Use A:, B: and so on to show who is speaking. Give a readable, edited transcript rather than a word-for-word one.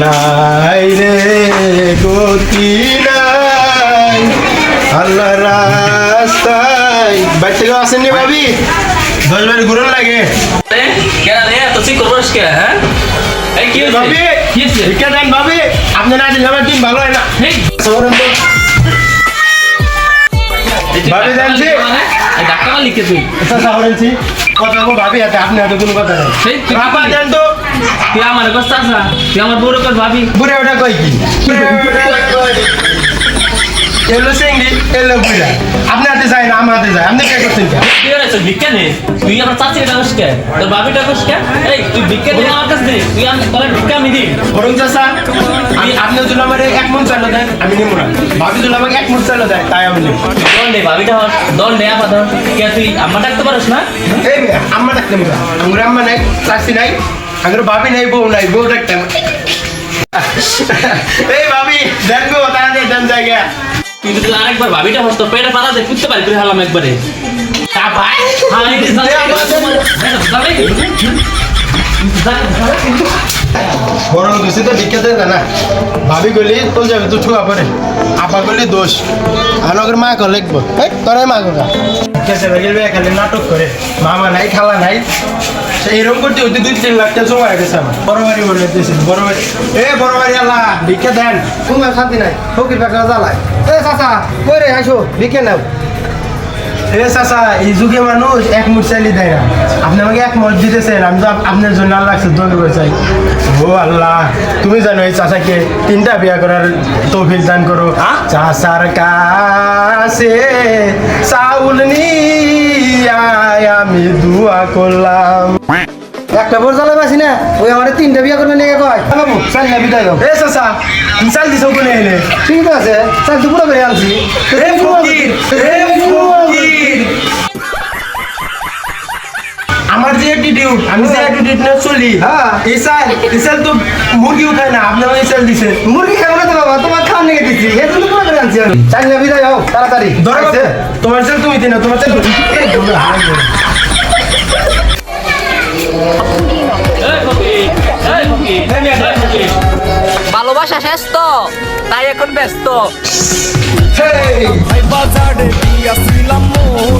A: নাই রে গতি নাই আল্লাহ রাস্তায় বাচ্চা কেউ আসেননি ভাবি 10 বারে ঘুরন লাগে
B: কেন রে তো তুই করবস কে হ্যাঁ এই কি হইছে
A: ভাবি
B: কি হইছে
A: ভিক্ষা দেন ভাবি আপনি না দিলে আমার দিন ভালো হয় না
B: এই
A: সবরন তো ভাবি জানছি
B: এই ডাক্তার লিখে তুই
A: সবরনছি কথা কো ভাবি আছে আপনি এত কোনো কথা নাই
B: সেই তুই
A: বাবা জান তো
B: তুই আমার কষ্ট আসা তুই আমার বড় কর ভাবি
A: বুড়ে ওটা কই কি এলো সিংড়ি এলো বুড়া আপনি হাতে যায় না আমার হাতে যায় আপনি কে করছেন কি
B: তুই আর ভিক্ষা নে তুই আমার চাচি ডাকস কে তোর ভাবিটা কস কে এই তুই ভিক্ষা দে আমার কাছে দে তুই আমি তোর ভিক্ষা আমি দিই
A: বরং চাচা আপনি যদি আমার এক মন চালো দেন আমি নিব না ভাবি যদি আমাকে এক মন চালো দেয় তাই আমি নিব
B: দণ্ডে ভাবিটা হস দণ্ডে আপাতত কে তুই আমার ডাকতে পারিস না
A: এই আম্মা ডাকতে আমরা আমার আম্মা নাই চাচি নাই আমার ভাবি নাই বউ ডাকতে এই ভাবি দেন গো তাড়াতাড়ি দেন জায়গা
B: তুই যদি আরেকবার ভাবিটা হস তো পেটে পালা দে কুত্তে পারি তুই হালাম একবারে তা ভাই হ্যাঁ এই
A: বড় কিছু তো বিখ্যাত না ভাবি গলি তো যাবে তো ঠুয়া পরে আপা গলি দোষ আনগর মা কো লিখবো এই তোরে মা কো কেসে বেগেলবে খালি নাটক করে মামা নাই খালা নাই এইরকম করতে হইতে 2-3 লাখ টাকা জমা হয়ে গেছে আমার বড় বাড়ি বলে দিয়েছিল বড় বাড়ি আল্লাহ ভিক্ষা দেন তোমার শান্তি নাই ফকির বেকার জ্বালায় এ চাচা কই রে আইসো ভিক্ষা নাও এ চাচা এই যুগে মানুষ এক মুঠ চাইলে দেয় না আপনি আমাকে এক মুঠ দিতেছেন আমি তো আপনার জন্য আল্লাহ দোয়া করে চাই ও আল্লাহ তুমি জানো এই চাচাকে 3টা বিয়া করার তৌফিক দান করো চাচার কাছে চাউল নিয়ে আমি দোয়া করলাম
C: একটা বড় জ্বালা বাসি না ওই আমার 3টা বিয়া করবে নিয়ে কয় বাবু চাল না বিদায় দাও
A: এ চাচা তুমি চাল দিছো কোনে এনে
C: ঠিক আছে চাল তো পুরো করে আনছি
A: এ ফকির আমার যে অ্যাটিটিউড আমি যে অ্যাটিটিউড না চলি
C: হ্যাঁ।
A: এই চাল তো মুরগিও খায় না আপনি আমাকে চাল দিছেন
C: মুরগি খাবো না তো বাবা তোমার খাওয়ার নিয়ে দিচ্ছি এর জন্য পুরো করে আনছি আমি চাল না বিদায় হও তাড়াতাড়ি
A: ধরো
C: আইছে।
A: তোমার চাল তুমি দিন তোমার চাল
B: ভালোবাসা শেষ তো তাই এখন ব্যস্ত
A: Hey!
D: বাজারে গিয়াছিলাম মোর